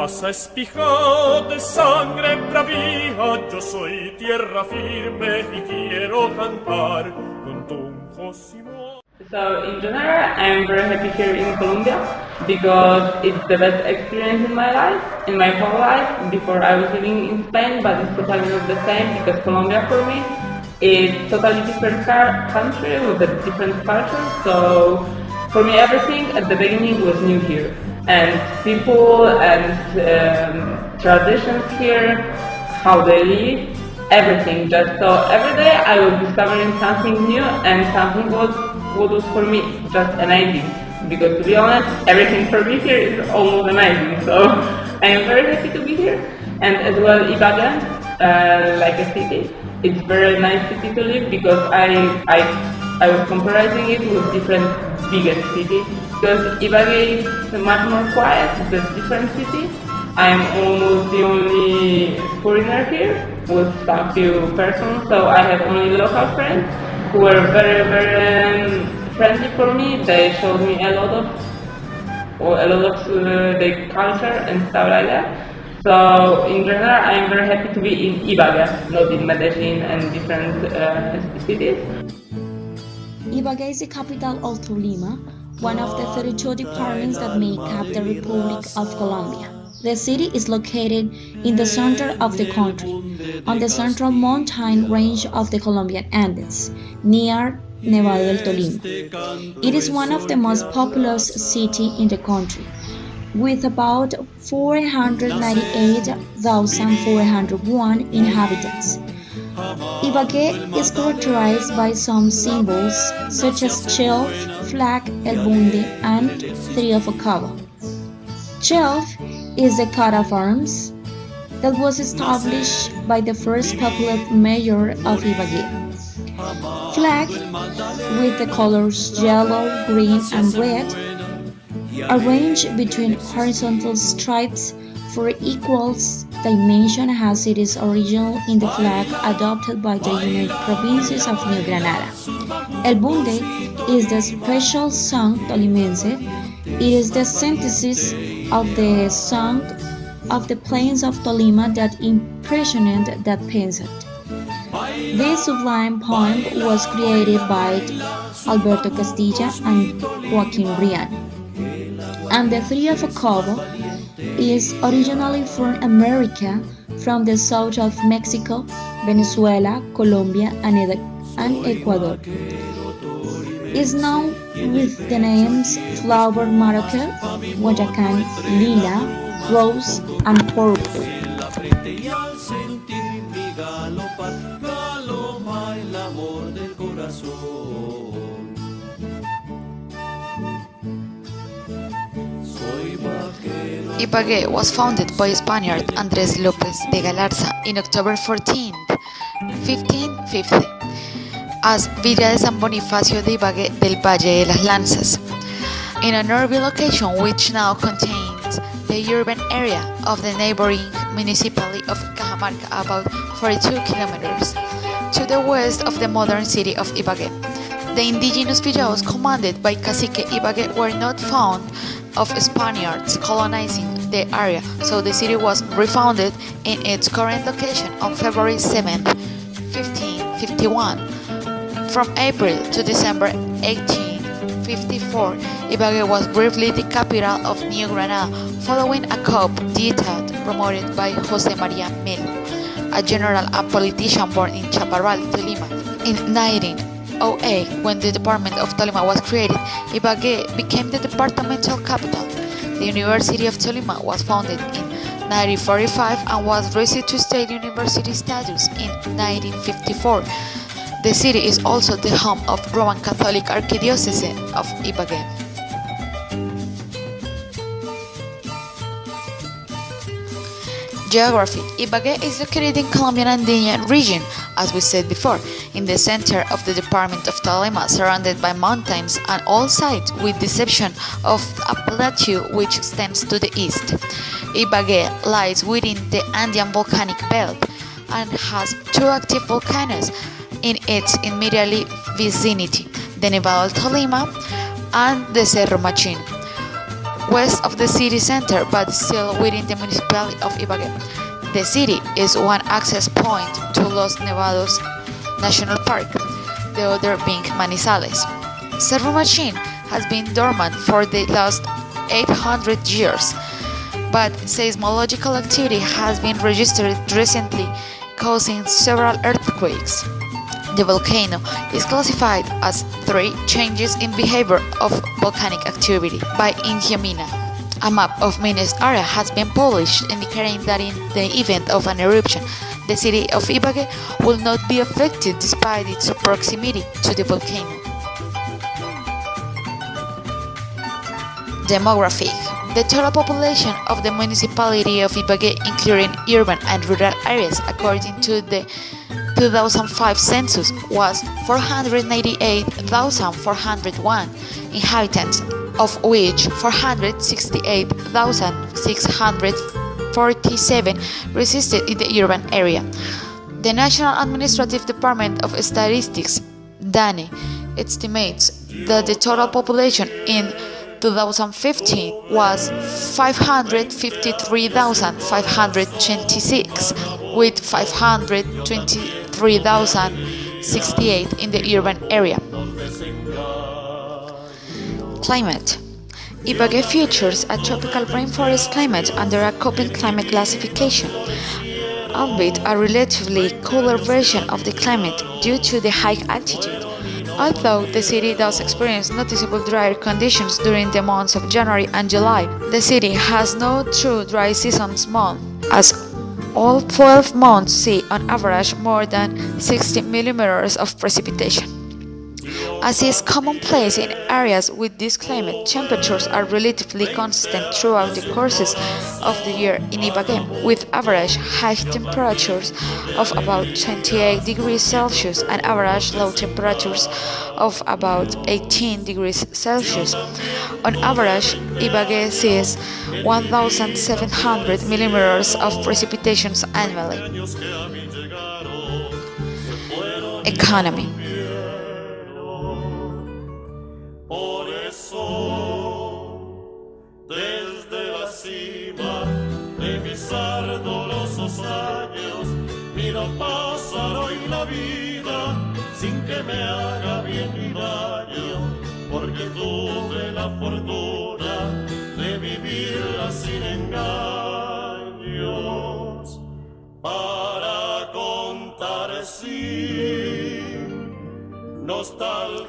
raza espija de sangre bravía, yo soy tierra firme y quiero cantar con Tunjo Simón. So in general, I'm very happy here in Colombia because it's the best experience in my life, in my whole life. Before I was living in Spain, but it's totally not the same because Colombia for me is totally different country with a different culture. So for me, everything at the beginning was new here, and people and traditions here, how they live, everything. Just so every day I was discovering something new, and something was what was for me just amazing. Because to be honest, everything for me here is almost amazing. So I am very happy to be here, and as well Ibague, like a city. It's very nice city to live because I was comparing it with different biggest cities. Because Ibague is much more quiet, it's a different city. I'm almost the only foreigner here with some few persons, so I have only local friends who were very, very friendly for me. They showed me a lot of the culture and stuff like that. So in general, I'm very happy to be in Ibague, not in Medellin and different cities. Ibague is the capital of Tolima, one of the 32 departments that make up the Republic of Colombia. The city is located in the center of the country, on the central mountain range of the Colombian Andes, near Nevado del Tolima. It is one of the most populous cities in the country, with about 498,401 inhabitants. Ibague is characterized by some symbols such as shelf, flag, el bunde, and tree of a cabo. Shelf is the coat of arms that was established by the first popular mayor of Ibague. Flag, with the colors yellow, green, and red, arranged between horizontal stripes for equal dimension, has its origin in the flag adopted by the United Provinces of New Granada. El Bunde is the special song Tolimense. It is the synthesis of the song of the plains of Tolima that impressioned that peasant. This sublime poem was created by Alberto Castilla and Joaquin Rian. And the tree of a cabo is originally from America, from the south of Mexico, Venezuela, Colombia, and Ecuador. Is known with the names flower maracle, Guayacán, lila, rose, and purple. Ibague was founded by Spaniard Andrés López de Galarza in October 14, 1550, as Villa de San Bonifacio de Ibague del Valle de las Lanzas, in a nearby location which now contains the urban area of the neighboring municipality of Cajamarca, about 42 kilometers to the west of the modern city of Ibague. The indigenous villages commanded by Cacique Ibague were not found of Spaniards colonizing the area, so the city was refounded in its current location on February 7, 1551. From April to December 1854, Ibague was briefly the capital of New Granada, following a coup d'etat promoted by José María Melo, a general and politician born in Chaparral, Tolima. In 1908, when the Department of Tolima was created, Ibague became the departmental capital. The University of Tolima was founded in 1945 and was raised to state university status in 1954. The city is also the home of Roman Catholic Archdiocese of Ibague. Geography. Ibague is located in Colombian Andean region, as we said before, in the center of the department of Tolima, surrounded by mountains on all sides, with the exception of a plateau which extends to the east. Ibague lies within the Andean volcanic belt and has two active volcanoes in its immediate vicinity, the Nevado del Tolima and the Cerro Machín. west of the city center but still within the municipality of Ibague. The city is one access point to Los Nevados National Park, the other being Manizales. Servo machine has been dormant for the last 800 years, but seismological activity has been registered recently, causing several earthquakes. The volcano is classified as 3 changes in behavior of volcanic activity by Ingemina. A map of menaced area has been published indicating that in the event of an eruption, the city of Ibague will not be affected despite its proximity to the volcano. Demographic. The total population of the municipality of Ibague, including urban and rural areas, according to the 2005 census, was 488,401 inhabitants, of which 468,647 resisted in the urban area. The National Administrative Department of Statistics, DANE, estimates that the total population in 2015 was 553,526, with 523,068 in the urban area. Climate. Ibague features a tropical rainforest climate under a Köppen climate classification, albeit a relatively cooler version of the climate due to the high altitude. Although the city does experience noticeable drier conditions during the months of January and July, the city has no true dry seasons month, as all 12 months see on average more than 60 millimeters of precipitation. As is commonplace in areas with this climate, temperatures are relatively constant throughout the courses of the year in Ibague, with average high temperatures of about 28 degrees Celsius and average low temperatures of about 18 degrees Celsius. On average, Ibague sees 1,700 millimeters of precipitations annually. Economy. Por eso, desde la cima de mis ardorosos años, miro pasar hoy la vida sin que me haga bien ni daño, porque tuve la fortuna de vivirla sin engaños, para contar sí.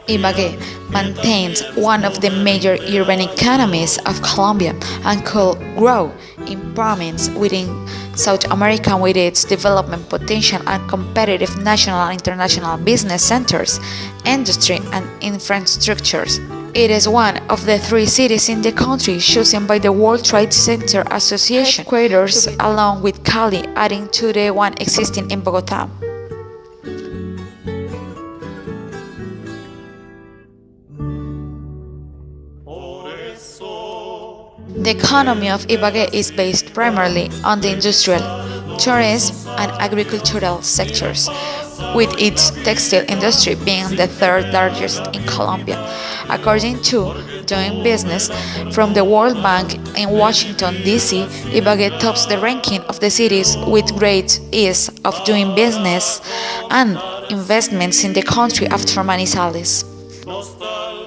Ibague maintains one of the major urban economies of Colombia and could grow in prominence within South America with its development potential and competitive national and international business centers, industry, and infrastructures. It is one of the 3 cities in the country chosen by the World Trade Center Association headquarters, along with Cali, adding to the one existing in Bogotá. The economy of Ibague is based primarily on the industrial, tourism, and agricultural sectors, with its textile industry being the 3rd largest in Colombia. According to Doing Business from the World Bank in Washington, D.C., Ibague tops the ranking of the cities with great ease of doing business and investments in the country after Manizales.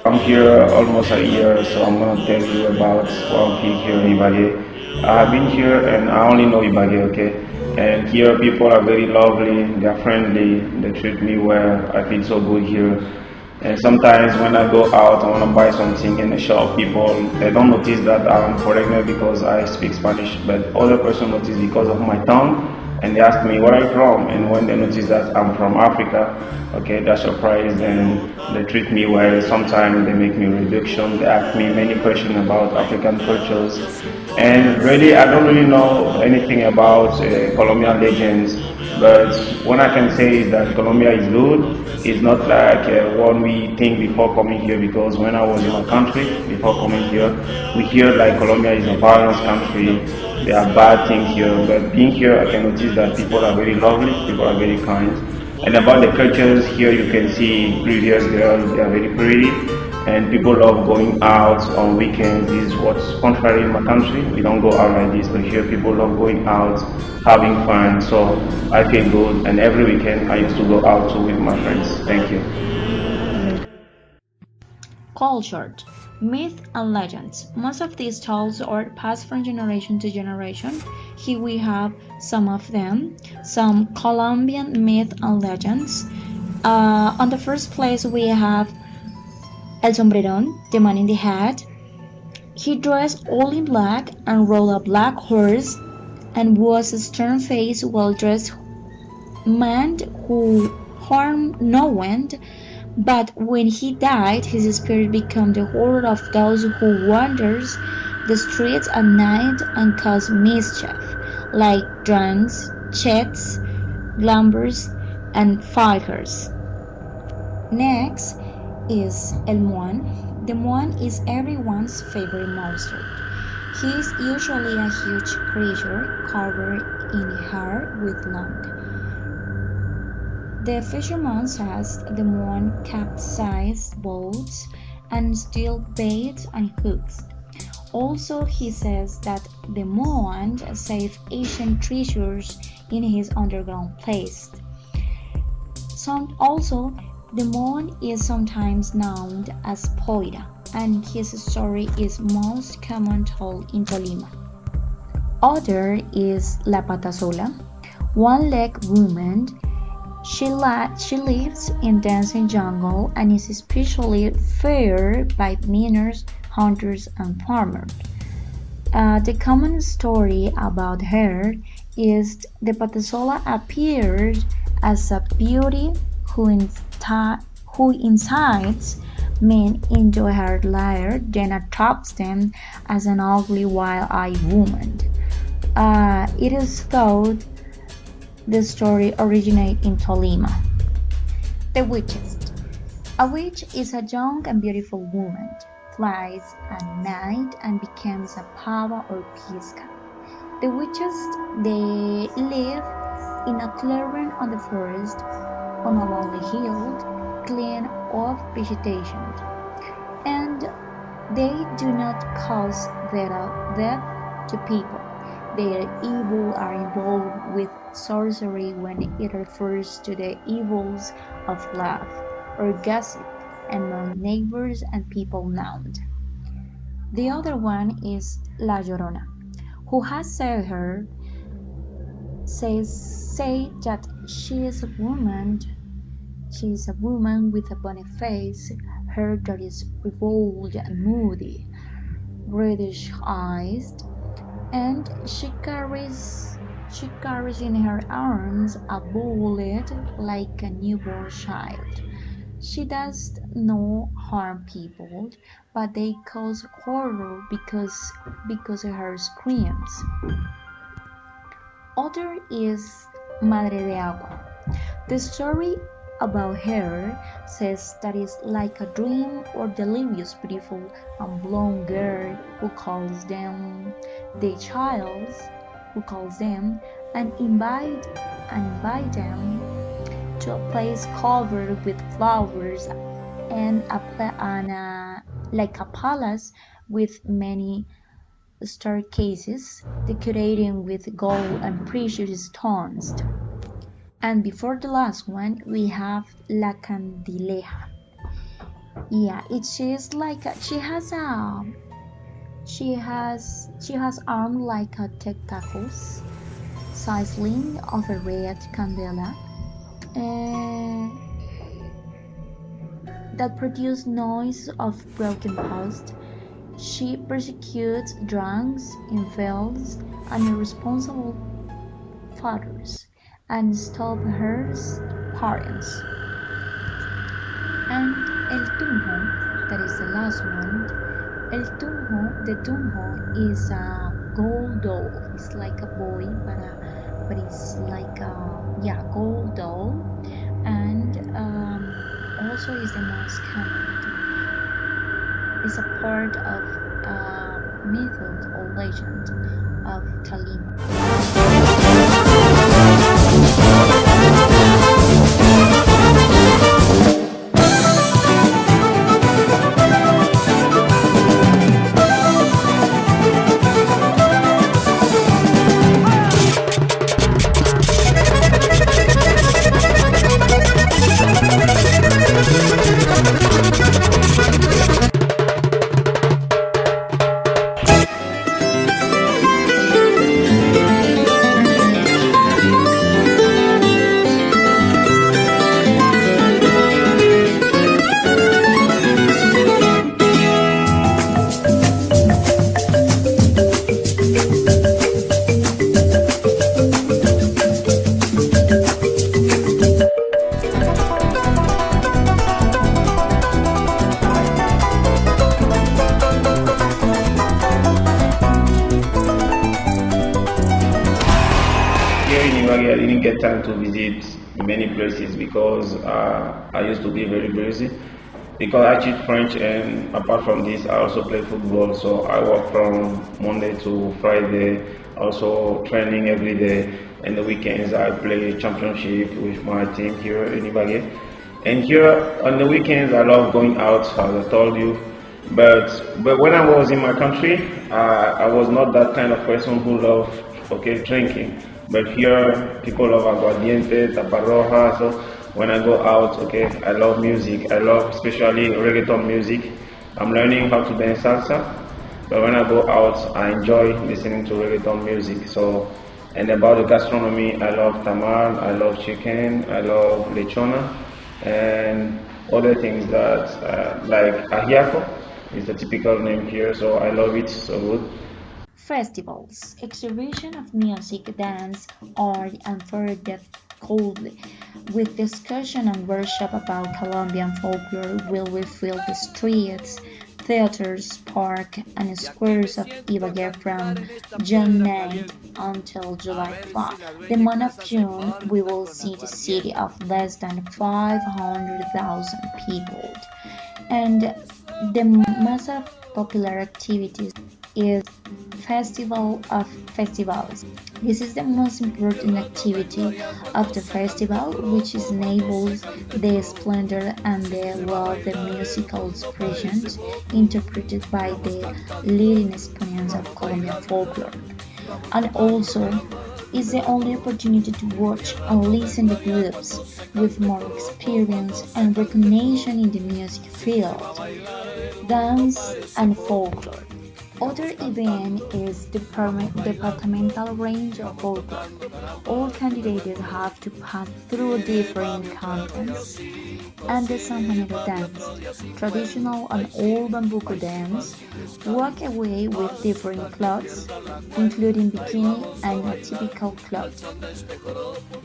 I'm here almost a year, so I'm going to tell you about what I'm here in Ibague. I've been here and I only know Ibague, okay? And here people are very lovely, they're friendly, they treat me well, I feel so good here. And sometimes when I go out, I want to buy something in the shop, people, they don't notice that I'm foreigner because I speak Spanish, but other person notice because of my tongue. And they ask me where I'm from, and when they notice that I'm from Africa, okay, they're surprised and they treat me well. Sometimes they make me reduction, they ask me many questions about African cultures. And really, I don't really know anything about Colombian legends, but what I can say is that Colombia is good. It's not like what we think before coming here, because when I was in my country, before coming here, we hear like Colombia is a violent country. There are bad things here, but being here I can notice that people are very lovely, people are very kind. And about the cultures, here you can see previous girls, they are very pretty. and people love going out on weekends. This is what's contrary in my country. We don't go out like this, but here people love going out, having fun. So I feel good, and every weekend I used to go out too with my friends. Thank you. Culture, myth and legends. Most of these tales are passed from generation to generation. Here we have some of them, some Colombian myth and legends. On the first place we have El Sombrerón, the man in the hat. He dressed all in black and rode a black horse and was a stern-faced, well-dressed man who harmed no one. But when he died, his spirit became the horror of those who wanders the streets at night and cause mischief, like drunks, cheats, glamblers, and fighters. Next is El Moine. The Moine is everyone's favorite monster. He is usually a huge creature covered in hair with long. The fisherman says the Moine capsized boats and steal bait and hooks. Also, he says that the Moine saved ancient treasures in his underground place. Also, the Moine is sometimes known as Poira, and his story is most common told in Tolima. Other is La Pata Sola, one-legged woman. She lives in dancing jungle and is especially feared by miners, hunters, and farmers. The common story about her is the Patasola appeared as a beauty who incites men into her lair, then attracts them as an ugly wild-eyed woman. It is thought the story originates in Tolima. The Witches. A witch is a young and beautiful woman, flies at night and becomes a pava or pisca. The witches, they live in a clearing on the forest, on a lonely hill, clean of vegetation, and they do not cause death to people. Their evil are involved with sorcery when it refers to the evils of love or gossip among neighbors and people known. The other one is La Llorona, who has say that she is a woman with a bunny face, hair that is revolved and moody, reddish eyes, and she carries in her arms a bullet like a newborn child. She does no harm people, but they cause horror because of her screams. Other is Madre de Agua. The story about her says that it's like a dream or delirious beautiful and blonde girl who calls them and invite them to a place covered with flowers and like a palace with many staircases decorated with gold and precious stones. And before the last one, we have La Candileja. Yeah, she has arms like a tentacles, sizzling of a red candela, that produce noise of broken post. She persecutes drunks, infidels, and irresponsible fathers, and stop her parents. And El Tunjo, that is the last one. The Tunjo is a gold doll. It's like a boy, but it's like a gold doll, and also is the most common. It's a part of myth or legend of Tolima. didn't get time to visit many places because I used to be very busy. Because I teach French, and apart from this, I also play football. So I work from Monday to Friday, also training every day. And the weekends, I play championship with my team here in Ibague. And here on the weekends, I love going out, as I told you. But when I was in my country, I was not that kind of person who loved drinking. But here, people love aguardiente, taparroja. So when I go out, I love music. I love especially reggaeton music. I'm learning how to dance salsa. But when I go out, I enjoy listening to reggaeton music. So, and about the gastronomy, I love tamal, I love chicken, I love lechona, and other things that like ajiaco is the typical name here. So I love it so good. Festivals, exhibition of music, dance, art, and further coldly. With discussion and workshop about Colombian folklore will we fill the streets, theaters, park, and squares of Ibague from June 9th until July 5. The month of June, we will see the city of less than 500,000 people. And the most popular activities is Festival of Festivals. This is the most important activity of the festival, which enables the splendor and the love the musical expressions interpreted by the leading exponents of Colombian folklore. And also is the only opportunity to watch and listen to groups with more experience and recognition in the music field, dance and folklore. Other event is departmental range of folklore. All candidates have to pass through different contents. And the San Juanero dance, traditional and old bambuco dance, walk away with different clothes, including bikini and a typical cloth.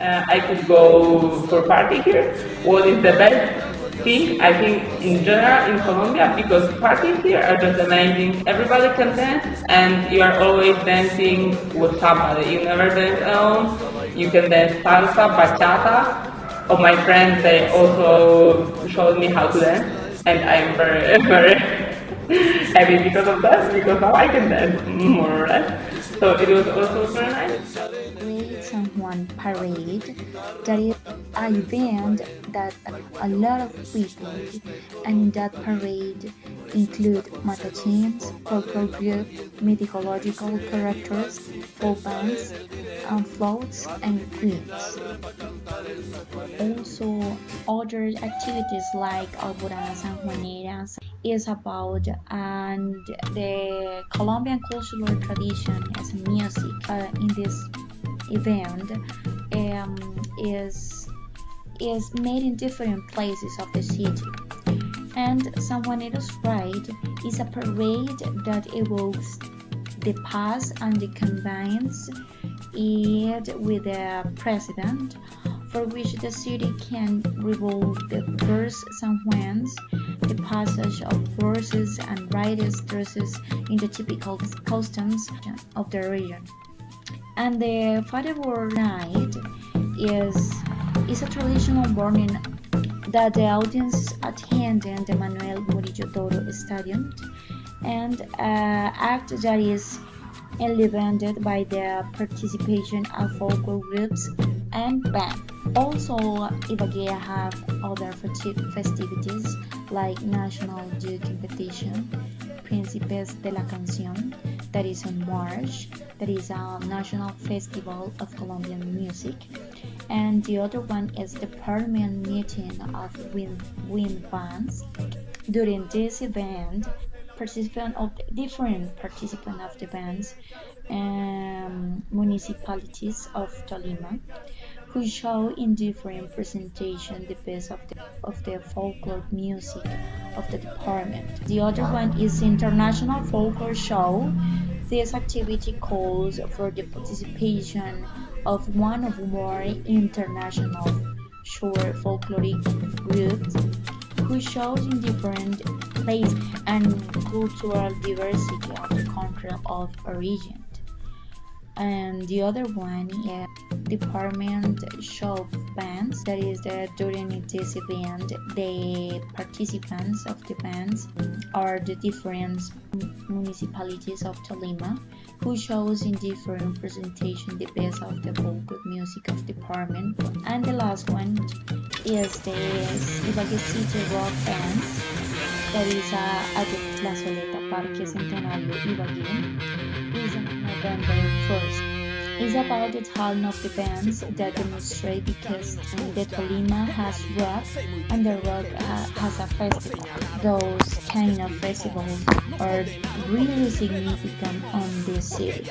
I could go for party here. What is the best thing I think in general in Colombia, because parties here are just amazing. Everybody can dance and you are always dancing with somebody. You never dance alone. You can dance salsa, bachata. Of my friends, they also showed me how to dance, and I'm very, very happy because of that, because now I can dance more or less. So it was also very nice. Great San Juan Parade, that is an event that a lot of people, and in that parade include matachins, folklore group, mythological characters, folk bands, and floats and queens. Also, other activities like Alborada Sanjuanera is about and the Colombian cultural tradition as a music in this event is made in different places of the city. And San Juanero's Ride is a parade that evokes the past and it combines it with the present, for which the city can revolve the first San Juans, the passage of horses and riders dresses in the typical customs of the region. And the Firework Night is a traditional burning that the audience attend in the Manuel Murillo Toro Stadium, and act that is enlivened by the participation of folklore groups and bands. Also, Ibague have other festivities like National Youth Competition, Príncipes de la Canción, that is in March, that is a national festival of Colombian music, and the other one is the permanent meeting of wind bands. During this event, different participants of the bands municipalities of Tolima, who show in different presentation the best of the folklore music of the department. The other one is International Folklore Show. This activity calls for the participation of one or more international short folkloric groups who shows in different places and cultural diversity of the country of origin. And the other one is department show bands. That is, during this event, the participants of the bands are the different municipalities of Tolima, who shows in different presentation the best of the folk music of department. And the last one is the Ibague City Rock Band. That is at the Plazoleta Parque Centenario Ibague. Is on November 1st. It's about the talent of the bands that demonstrate, because the Tolima has rock and the rock has a festival. Those kind of festivals are really significant on this city.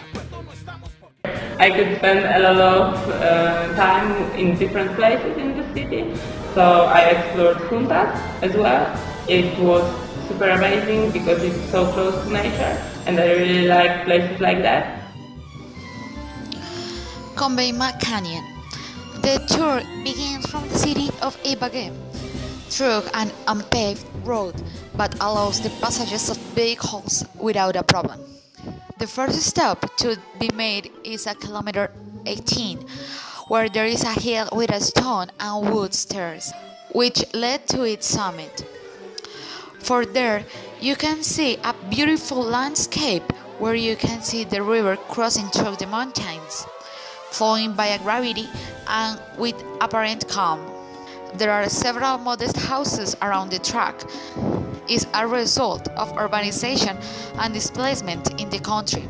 I could spend a lot of time in different places in the city, so I explored Juntas as well. It was super amazing because it's so close to nature, and I really like places like that. Conveima Canyon. The tour begins from the city of Ibague through an unpaved road, but allows the passages of vehicles without a problem. The first stop to be made is at kilometer 18, where there is a hill with a stone and wood stairs, which led to its summit. For there, you can see a beautiful landscape where you can see the river crossing through the mountains, flowing by a gravity and with apparent calm. There are several modest houses around the track. Is a result of urbanization and displacement in the country.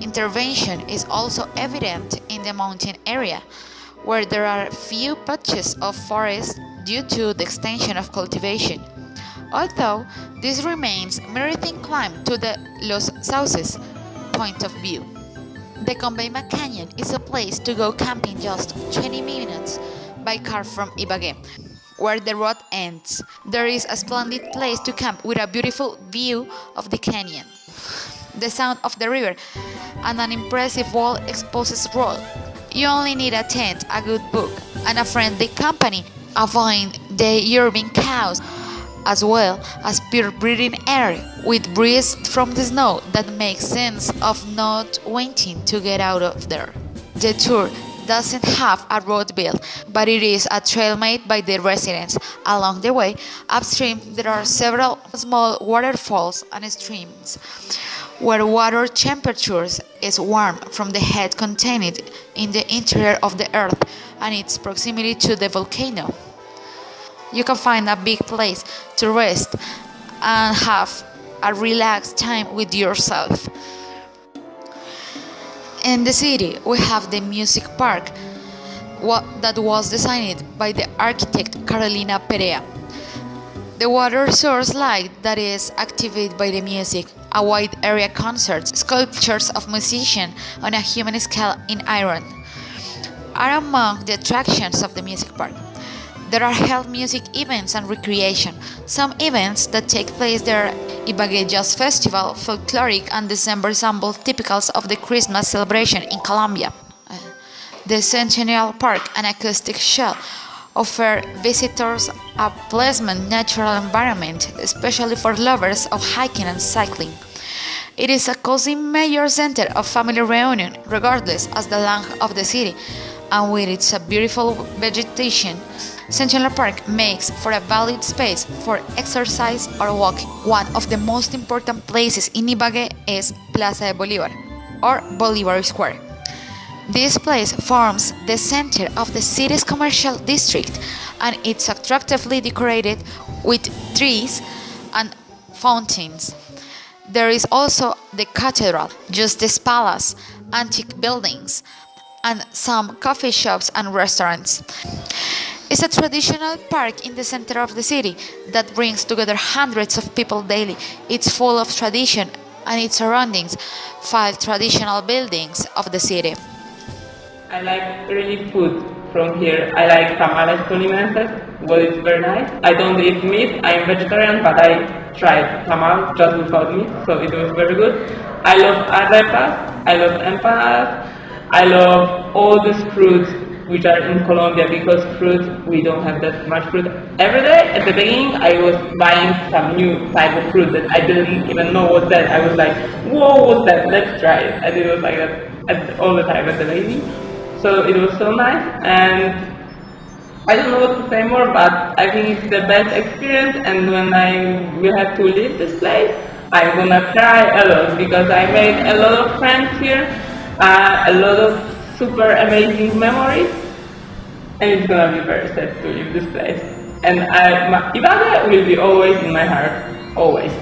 Intervention is also evident in the mountain area, where there are few patches of forest due to the extension of cultivation. Although this remains meriting climb to the Los Sauces point of view. The Conveima Canyon is a place to go camping just 20 minutes by car from Ibague, where the road ends. There is a splendid place to camp with a beautiful view of the canyon, the sound of the river, and an impressive wall-exposed road. You only need a tent, a good book, and a friendly company. Avoid the urban chaos, as well as pure breathing air with breeze from the snow that makes sense of not wanting to get out of there. The tour doesn't have a road built, but it is a trail made by the residents. Along the way, upstream there are several small waterfalls and streams, where water temperature is warm from the head contained in the interior of the earth and its proximity to the volcano. You can find a big place to rest and have a relaxed time with yourself. In the city, we have the music park that was designed by the architect Carolina Perea. The water source light that is activated by the music, a wide area concerts, sculptures of musicians on a human scale in iron, are among the attractions of the music park. There are held music events and recreation. Some events that take place there: Ibague Jazz Festival, folkloric and December ensemble typicals of the Christmas celebration in Colombia. The Centennial Park, an acoustic show, offer visitors a pleasant natural environment, especially for lovers of hiking and cycling. It is a cozy major center of family reunion, regardless of the length of the city, and with its beautiful vegetation, Centennial Park makes for a valued space for exercise or walking. One of the most important places in Ibague is Plaza de Bolívar, or Bolivar Square. This place forms the center of the city's commercial district, and it's attractively decorated with trees and fountains. There is also the cathedral, Justice Palace, antique buildings, and some coffee shops and restaurants. It's a traditional park in the center of the city that brings together hundreds of people daily. It's full of tradition and its surroundings, 5 traditional buildings of the city. I like really food from here. I like tamales colimenses, well, it's very nice. I don't eat meat, I'm vegetarian, but I tried tamal just without meat, so it was very good. I love arepas, I love empanadas, I love all these fruits which are in Colombia, because fruit, we don't have that much fruit. Every day at the beginning I was buying some new type of fruit that I didn't even know what that. I was like, whoa, what's that? Let's try it. And it was like that all the time at the beginning. so nice, and I don't know what to say more, but I think it's the best experience, and when I will have to leave this place, I'm gonna cry a lot because I made a lot of friends here, a lot of super amazing memories, and it's gonna be very sad to leave this place. And Ibague will be always in my heart, always.